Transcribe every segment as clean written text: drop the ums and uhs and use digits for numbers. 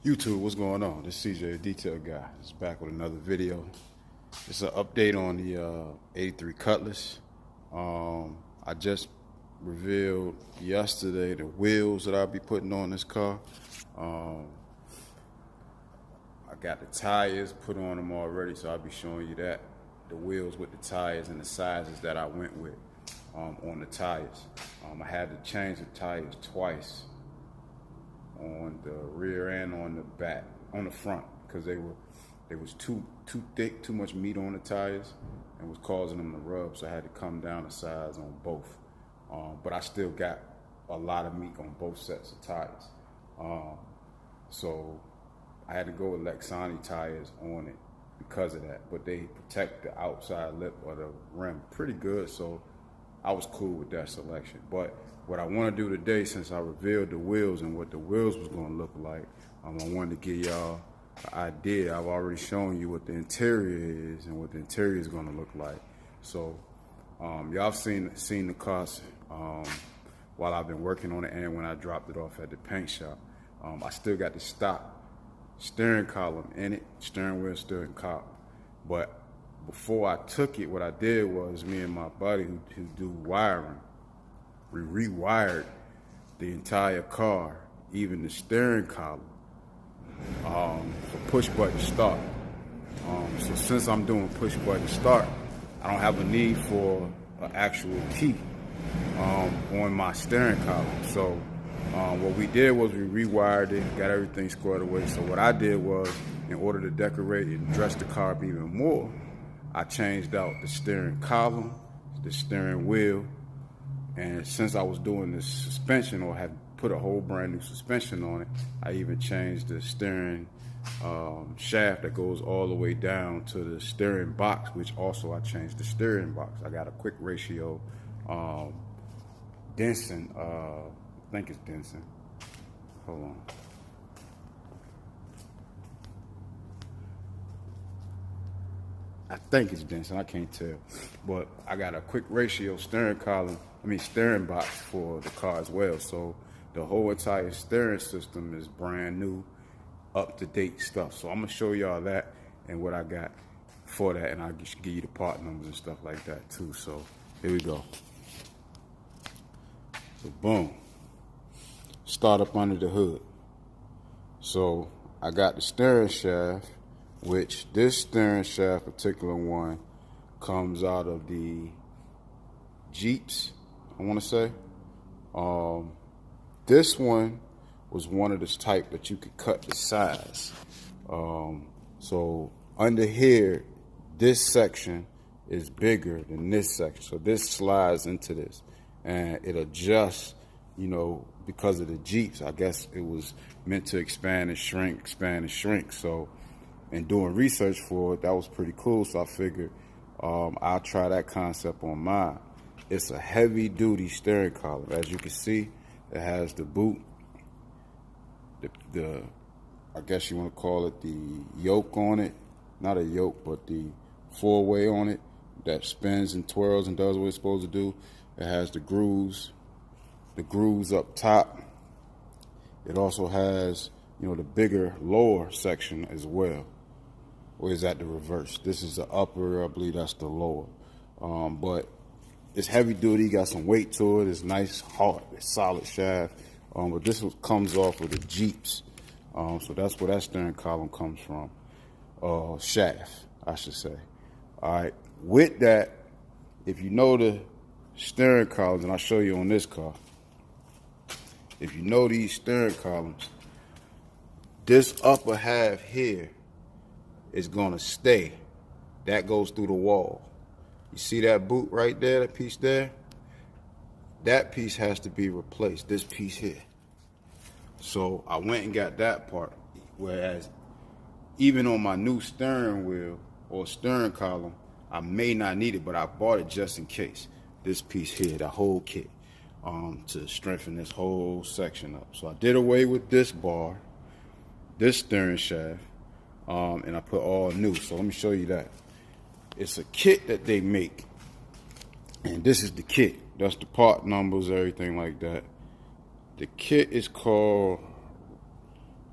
YouTube, what's going on? This is CJ, Detail Guy. It's back with another video. It's an update on the 83 Cutlass. I just revealed yesterday the wheels that I'll be putting on this car. I got the tires put on them already, so I'll be showing you that. The wheels with the tires and the sizes that I went with on the tires. I had to change the tires twice, on the rear and on the back, on the front, because they was too thick, too much meat on the tires, and was causing them to rub. So I had to come down a size on both. But I still got a lot of meat on both sets of tires. So I had to go with Lexani tires on it because of that. But they protect the outside lip or the rim pretty good, so I was cool with that selection. But what I want to do today, since I revealed the wheels and what the wheels was going to look like, I wanted to give y'all an idea. I've already shown you what the interior is and what the interior is going to look like. So y'all seen the cars while I've been working on it, and when I dropped it off at the paint shop. I still got the stock steering column in it, steering wheel, steering column. But before I took it, what I did was, me and my buddy who do wiring, we rewired the entire car, even the steering column, for push button start. So since I'm doing push button start, I don't have a need for an actual key on my steering column. So what we did was we rewired it, got everything squared away. So what I did was, in order to decorate and dress the car up even more, I changed out the steering column, the steering wheel, and since I was doing the suspension, or had put a whole brand new suspension on it, I even changed the steering shaft that goes all the way down to the steering box, which also I changed the steering box. I got a quick ratio Denson, I think it's Denson. Hold on. I think it's Denson, I can't tell. But I got a quick ratio steering box for the car as well. So the whole entire steering system is brand new, up-to-date stuff. So I'm gonna show y'all that and what I got for that, and I'll just give you the part numbers and stuff like that too. So here we go. So boom. Start up under the hood. So I got the steering shaft, which this steering shaft, particular one, comes out of the Jeeps, I want to say. This one was one of this type that you could cut the size. So under here, this section is bigger than this section. So this slides into this, and it adjusts, because of the Jeeps. I guess it was meant to expand and shrink, So, and doing research for it, that was pretty cool. So I figured I'll try that concept on mine. It's a heavy duty steering column. As you can see, it has the boot, the I guess you want to call it the yoke on it. Not a yoke, but the four-way on it that spins and twirls and does what it's supposed to do. It has the grooves up top. It also has, the bigger lower section as well. Or is that the reverse? This is the upper, I believe that's the lower. But it's heavy duty, got some weight to it. It's nice, hard, it's solid shaft. But this comes off of the Jeeps. So that's where that steering column comes from. Shaft, I should say. All right, with that, if you know the steering columns, and I'll show you on this car. If you know these steering columns, this upper half here is gonna stay. That goes through the wall. You see that boot right there, that piece there? That piece has to be replaced, this piece here. So I went and got that part. Whereas even on my new steering wheel or steering column, I may not need it, but I bought it just in case. This piece here, the whole kit, to strengthen this whole section up. So I did away with this bar, this steering shaft, and I put all new. So let me show you that. It's a kit that they make, and this is the kit. That's the part numbers, everything like that. The kit is called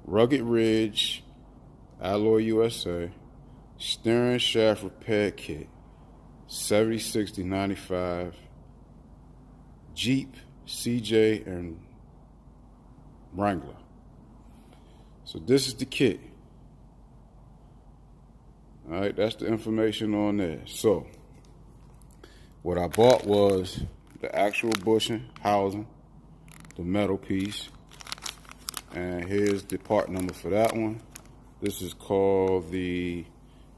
Rugged Ridge, Alloy USA, steering shaft repair kit, 706095, Jeep, CJ, and Wrangler. So this is the kit. All right, that's the information on there. So what I bought was the actual bushing, housing, the metal piece, and here's the part number for that one. This is called the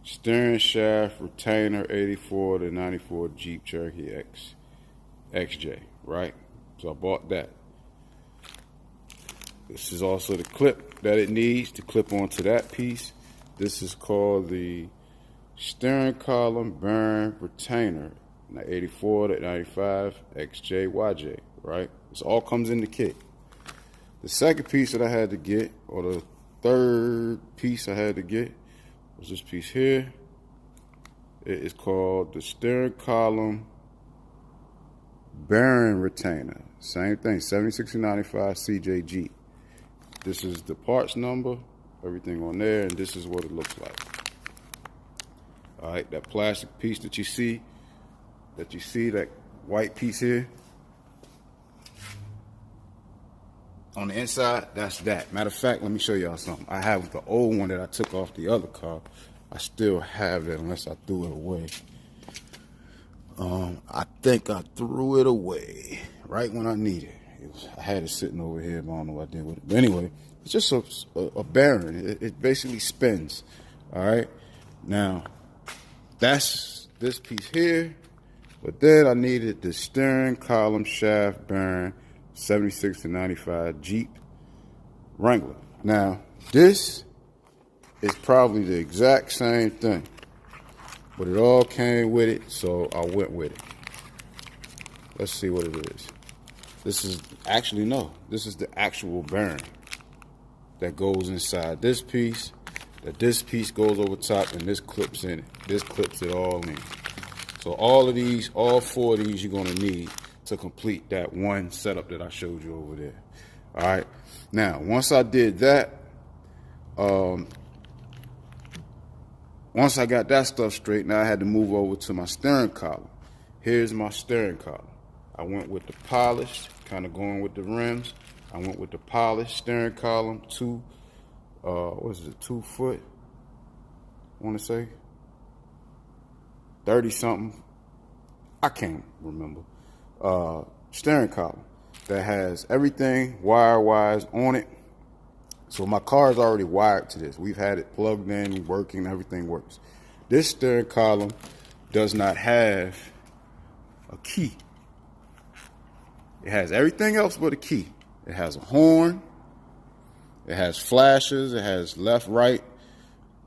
steering shaft retainer 84 to 94 Jeep Cherokee XJ, right? So I bought that. This is also the clip that it needs to clip onto that piece. This is called the steering column bearing retainer, 84 to 95 XJ, right? This all comes in the kit. The second piece that I had to get, or the third piece I had to get, was this piece here. It is called the steering column bearing retainer. Same thing, 706095 CJG. This is the parts number, everything on there, and this is what it looks like. All right, that plastic piece that you see, that white piece here, on the inside, that's that. Matter of fact, let me show y'all something. I have the old one that I took off the other car. I still have it unless I threw it away. I think I threw it away right when I needed it. I had it sitting over here, but I don't know what I did with it. But anyway, it's just a bearing. It basically spins. All right. Now, that's this piece here. But then I needed the steering column shaft bearing 76 to 95 Jeep Wrangler. Now, this is probably the exact same thing, but it all came with it, so I went with it. Let's see what it is. This is actually, no, this is the actual bearing that goes inside this piece, that this piece goes over top, and this clips in it. This clips it all in. So all of these, all four of these, you're gonna need to complete that one setup that I showed you over there. All right. Now, once I did that, once I got that stuff straight, now I had to move over to my steering column. Here's my steering column. I went with the polished, kind of going with the rims. I went with the polished steering column, 2 foot, I want to say 30 something, I can't remember, steering column that has everything wire-wise on it. So my car is already wired to this. We've had it plugged in, working, everything works. This steering column does not have a key. It has everything else but a key. It has a horn, it has flashes, it has left, right,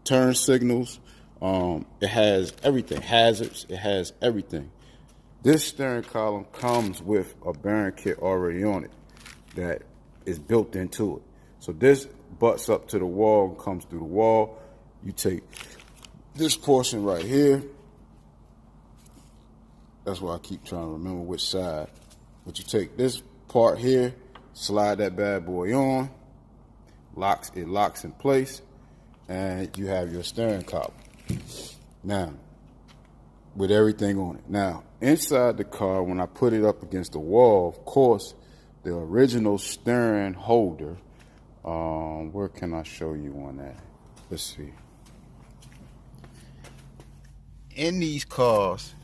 turn signals, it has everything, hazards, it has everything. This steering column comes with a bearing kit already on it that is built into it. So this butts up to the wall and comes through the wall. You take this portion right here. That's why I keep trying to remember which side. But you take this part here, slide that bad boy on, it locks in place, and you have your steering column. Now, with everything on it. Now, inside the car, when I put it up against the wall, of course, the original steering holder, where can I show you on that? Let's see. In these cars,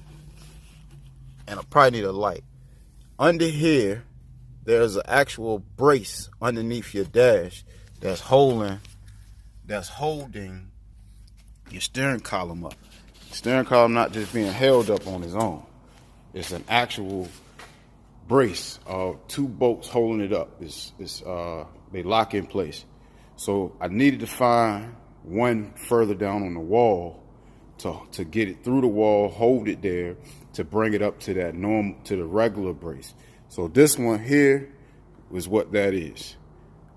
and I probably need a light, under here, there's an actual brace underneath your dash that's holding your steering column up. Steering column not just being held up on its own. It's an actual brace of 2 bolts holding it up. They lock in place. So I needed to find one further down on the wall to get it through the wall, hold it there, to bring it up to the regular brace. So this one here was what that is.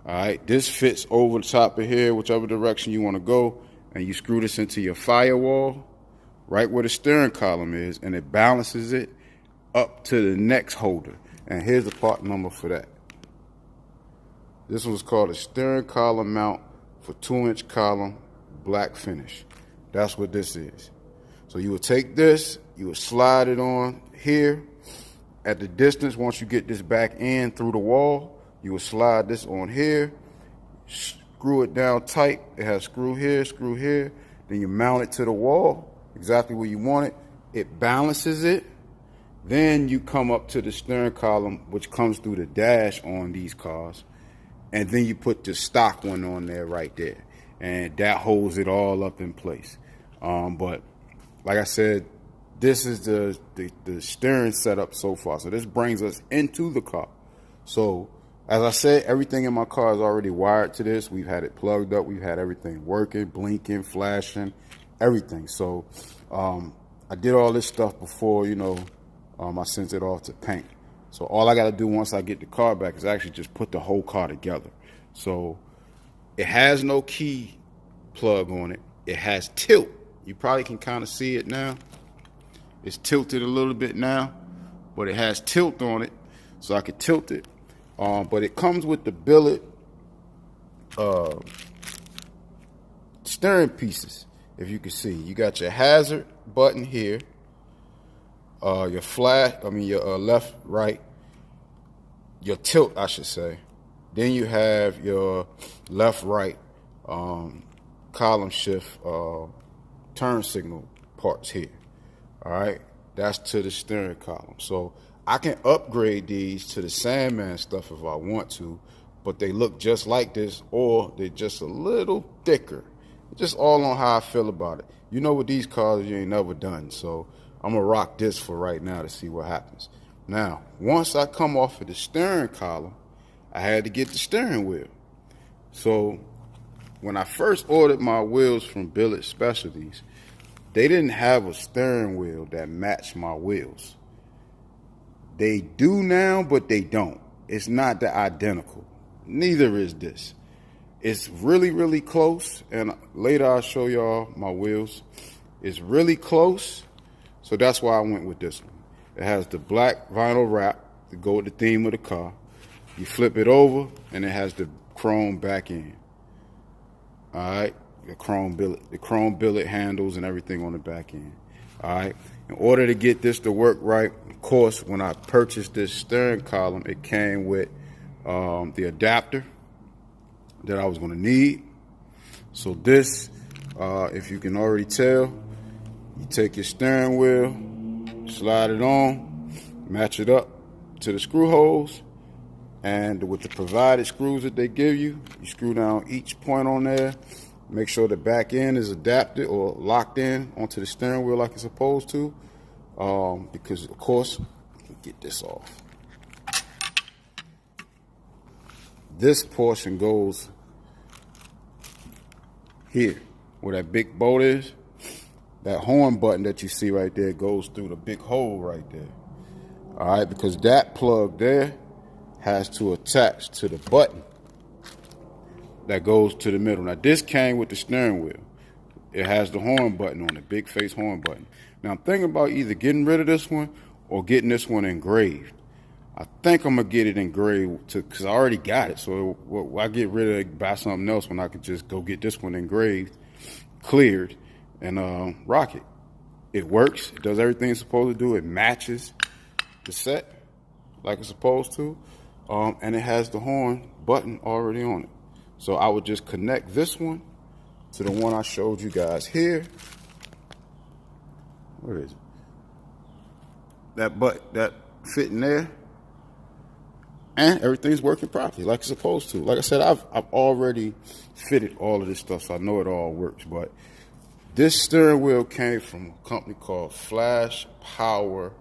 All right, this fits over the top of here, whichever direction you want to go, and you screw this into your firewall, right where the steering column is, and it balances it up to the next holder. And here's the part number for that. This one's called a steering column mount for 2-inch column, black finish. That's what this is. So you would take this, you would slide it on here at the distance. Once you get this back in through the wall, you would slide this on here, screw it down tight. It has screw here, then you mount it to the wall exactly where you want it. It balances it. Then you come up to the stern column, which comes through the dash on these cars, and then you put the stock one on there right there, and that holds it all up in place. But like I said, this is the steering setup so far. So this brings us into the car. So as I said, everything in my car is already wired to this. We've had it plugged up. We've had everything working, blinking, flashing, everything. So I did all this stuff before, I sent it off to paint. So all I got to do once I get the car back is actually just put the whole car together. So it has no key plug on it. It has tilt. You probably can kind of see it now. It's tilted a little bit now, but it has tilt on it, so I could tilt it. But it comes with the billet steering pieces. If you can see, you got your hazard button here, your left, right, your tilt, I should say. Then you have your left, right, column shift, turn signal parts here. All right, that's to the steering column. So I can upgrade these to the Sandman stuff if I want to, but they look just like this, or they're just a little thicker. It's just all on how I feel about it. With these cars, you ain't never done. So I'm gonna rock this for right now to see what happens. Now, once I come off of the steering column, I had to get the steering wheel. So when I first ordered my wheels from Billet Specialties, they didn't have a steering wheel that matched my wheels. They do now, but they don't. It's not the identical. Neither is this. It's really, really close, and later I'll show y'all my wheels. It's really close, so that's why I went with this one. It has the black vinyl wrap to go with the theme of the car. You flip it over, and it has the chrome back end. All right, the chrome billet handles and everything on the back end. All right, in order to get this to work right, of course, when I purchased this steering column, it came with the adapter that I was going to need. So this, if you can already tell, you take your steering wheel, slide it on, match it up to the screw holes, and with the provided screws that they give you, you screw down each point on there. Make sure the back end is adapted or locked in onto the steering wheel like it's supposed to, because of course, get this off. This portion goes here, where that big bolt is. That horn button that you see right there goes through the big hole right there. All right, because that plug there has to attach to the button that goes to the middle. Now, this came with the steering wheel. It has the horn button on it, big face horn button. Now, I'm thinking about either getting rid of this one or getting this one engraved. I think I'm going to get it engraved because I already got it. So why get rid of it, buy something else when I could just go get this one engraved, cleared, and rock it. It works. It does everything it's supposed to do. It matches the set like it's supposed to. And it has the horn button already on it. So I would just connect this one to the one I showed you guys here. Where is it? That fit in there. And everything's working properly like it's supposed to. Like I said, I've already fitted all of this stuff, so I know it all works. But this steering wheel came from a company called Flash Power,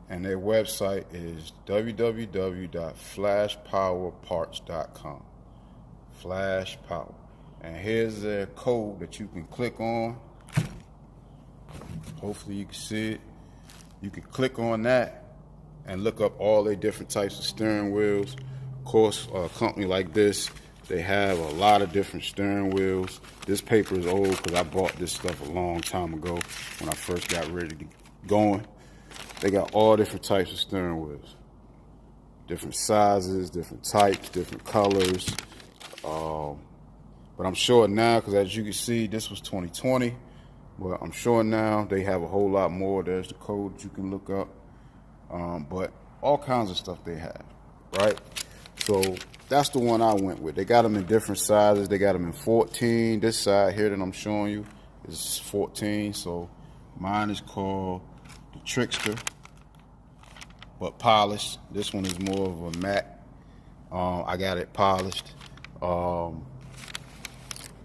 and their website is www.flashpowerparts.com. Flash Power. And here's their code that you can click on. Hopefully you can see it. You can click on that and look up all their different types of steering wheels. Of course, a company like this, they have a lot of different steering wheels. This paper is old because I bought this stuff a long time ago when I first got ready to get going. They got all different types of steering wheels. Different sizes, different types, different colors, But I'm sure now, because as you can see, this was 2020. But I'm sure now they have a whole lot more. There's the code you can look up. But all kinds of stuff they have, right? So that's the one I went with. They got them in different sizes. They got them in 14. This side here that I'm showing you is 14. So mine is called the Trickster, but polished. This one is more of a matte. I got it polished.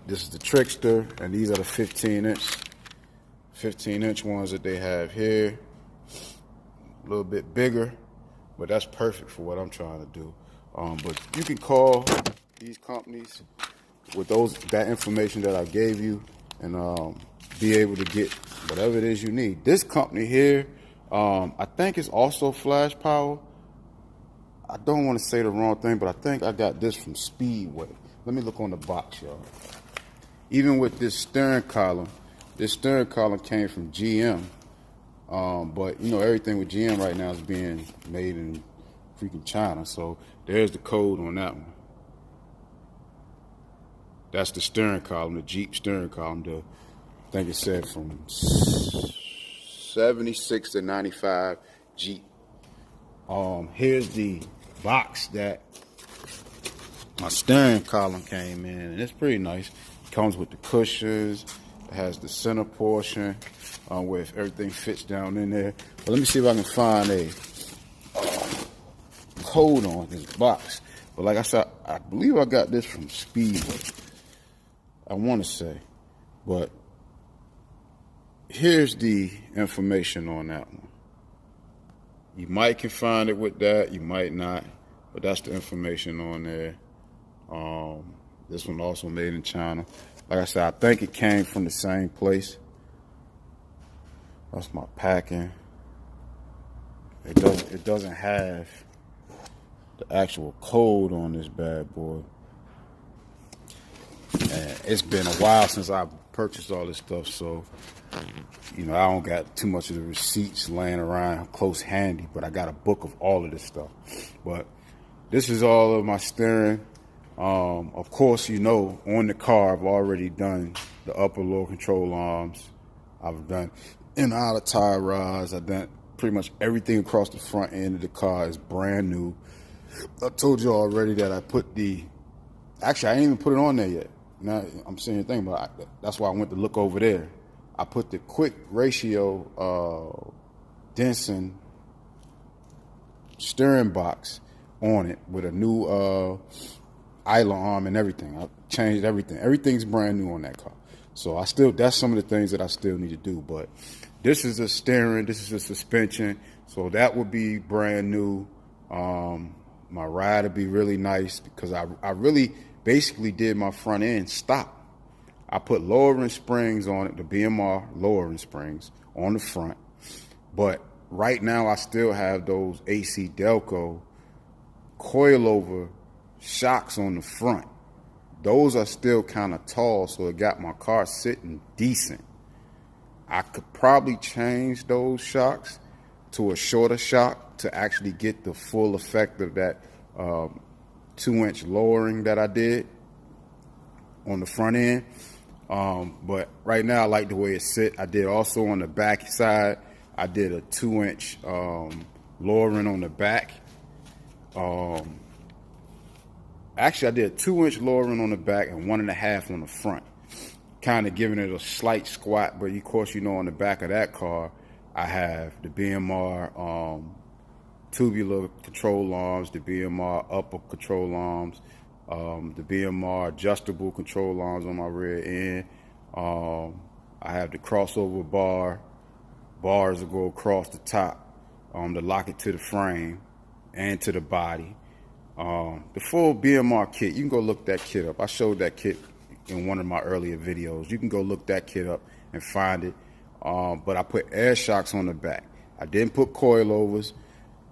This is the Trickster, and these are the 15-inch ones that they have here. A little bit bigger, but that's perfect for what I'm trying to do. But you can call these companies with that information that I gave you, and be able to get whatever it is you need. This company here, I think it's also flash power. I don't want to say the wrong thing, but I think I got this from Speedway. Let me look on the box, y'all. Even with this steering column came from GM. But you know, everything with GM right now is being made in freaking China. So there's the code on that one. That's the steering column, the Jeep steering column. I think it said from 76 to 95 Jeep. Here's the box that my steering column came in, and it's pretty nice. It comes with the cushions. It has the center portion where everything fits down in there. But let me see if I can find a code on this box. But like I said, I believe I got this from Speedway, I want to say. But here's the information on that one. You might can find it with that, you might not, but that's the information on there. This one also made in China. Like I said, I think it came from the same place. That's my packing. It doesn't have the actual code on this bad boy. And it's been a while since I purchased all this stuff, so you know, I don't got too much of the receipts laying around close handy, but I got a book of all of this stuff. But this is all of my steering. Of course, you know, on the car, I've already done the upper lower control arms. I've done in and out of tie rods. I've done pretty much everything across the front end of the car is brand new. I told you already that I put actually, I didn't even put it on there yet. Now I'm saying thing, but that's why I went to look over there. I put the quick ratio Denson steering box on it with a new idler arm and everything. I changed everything. Everything's brand new on that car. So that's some of the things that I still need to do. But this is the steering, this is the suspension. So that would be brand new. My ride would be really nice because I really basically did my front end stop. I put lowering springs on it, the BMR lowering springs on the front. But right now I still have those AC Delco coilover shocks on the front. Those are still kind of tall, so it got my car sitting decent. I could probably change those shocks to a shorter shock to actually get the full effect of that 2-inch lowering that I did on the front end. But right now I like the way it sit. I did also on the back side, I did a 2-inch lowering on the back. Actually, I did a 2-inch lowering on the back and 1.5 on the front, kind of giving it a slight squat. But of course, you know, on the back of that car, I have the BMR tubular control arms, the BMR upper control arms, the BMR adjustable control arms on my rear end. I have the crossover bars that go across the top to lock it to the frame and to the body. The full BMR kit, you can go look that kit up. I showed that kit in one of my earlier videos. You can go look that kit up and find it. But I put air shocks on the back. I didn't put coilovers.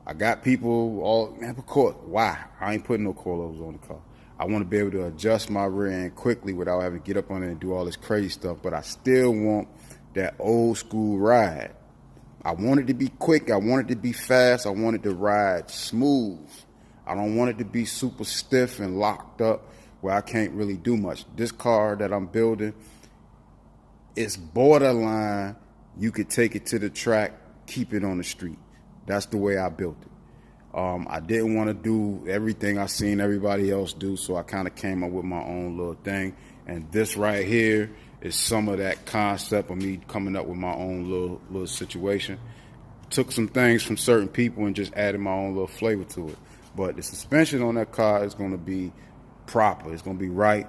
I got people all, man, why? I ain't putting no coilovers on the car. I want to be able to adjust my rear end quickly without having to get up on it and do all this crazy stuff. But I still want that old school ride. I want it to be quick. I want it to be fast. I want it to ride smooth. I don't want it to be super stiff and locked up where I can't really do much. This car that I'm building, it's borderline. You could take it to the track, keep it on the street. That's the way I built it. I didn't want to do everything I seen everybody else do, so I kind of came up with my own little thing. And this right here is some of that concept of me coming up with my own little situation. Took some things from certain people and just added my own little flavor to it. But the suspension on that car is going to be proper. It's going to be right.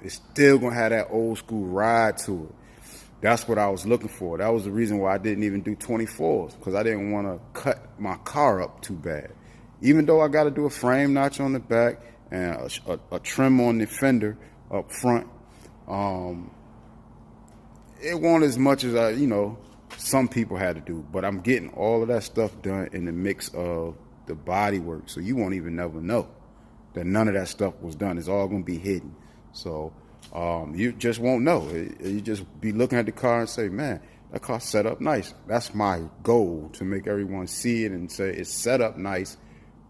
It's still going to have that old school ride to it. That's what I was looking for. That was the reason why I didn't even do 24s, because I didn't want to cut my car up too bad. Even though I got to do a frame notch on the back and a trim on the fender up front, it wasn't as much as some people had to do. But I'm getting all of that stuff done in the mix of the body work, so you won't even never know that none of that stuff was done. It's all going to be hidden. So you just won't know. You just be looking at the car and say, man, that car set up nice. That's my goal, to make everyone see it and say it's set up nice,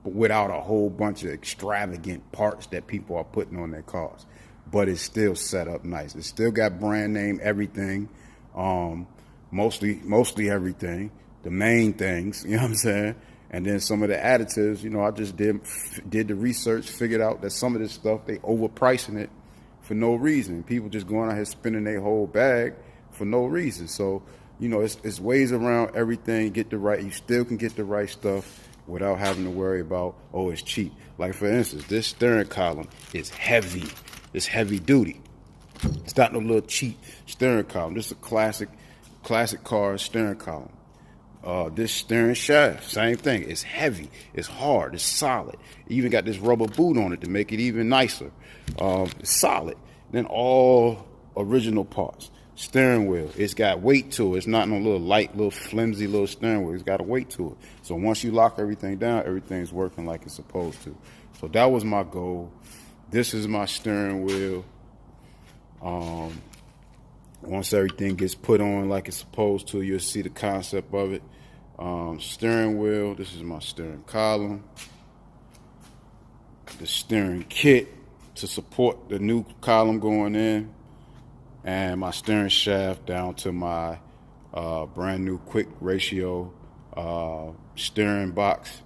but without a whole bunch of extravagant parts that people are putting on their cars. But it's still set up nice. It's still got brand name everything, mostly everything, the main things, you know what I'm saying? And then some of the additives, I just did the research, figured out that some of this stuff, they overpricing it for no reason. People just going out here spending their whole bag for no reason. So, it's ways around everything. You still can get the right stuff without having to worry about, oh, it's cheap. Like, for instance, this steering column is heavy. It's heavy duty. It's not no little cheap steering column. This is a classic car steering column. This steering shaft, same thing. It's heavy, it's hard, it's solid. It even got this rubber boot on it to make it even nicer. It's solid. Then all original parts. Steering wheel, it's got weight to it. It's not no little light, little flimsy little steering wheel. It's got a weight to it. So once you lock everything down, everything's working like it's supposed to. So that was my goal. This is my steering wheel. Once everything gets put on like it's supposed to, you'll see the concept of it. Steering wheel, this is my steering column. The steering kit to support the new column going in. And my steering shaft down to my brand new quick ratio steering box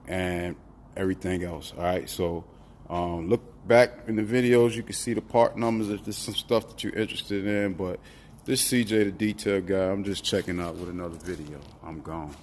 and everything else. All right, so look back in the videos, you can see the part numbers if there's some stuff that you're interested in. But this CJ the Detail Guy, I'm just checking out with another video. I'm gone.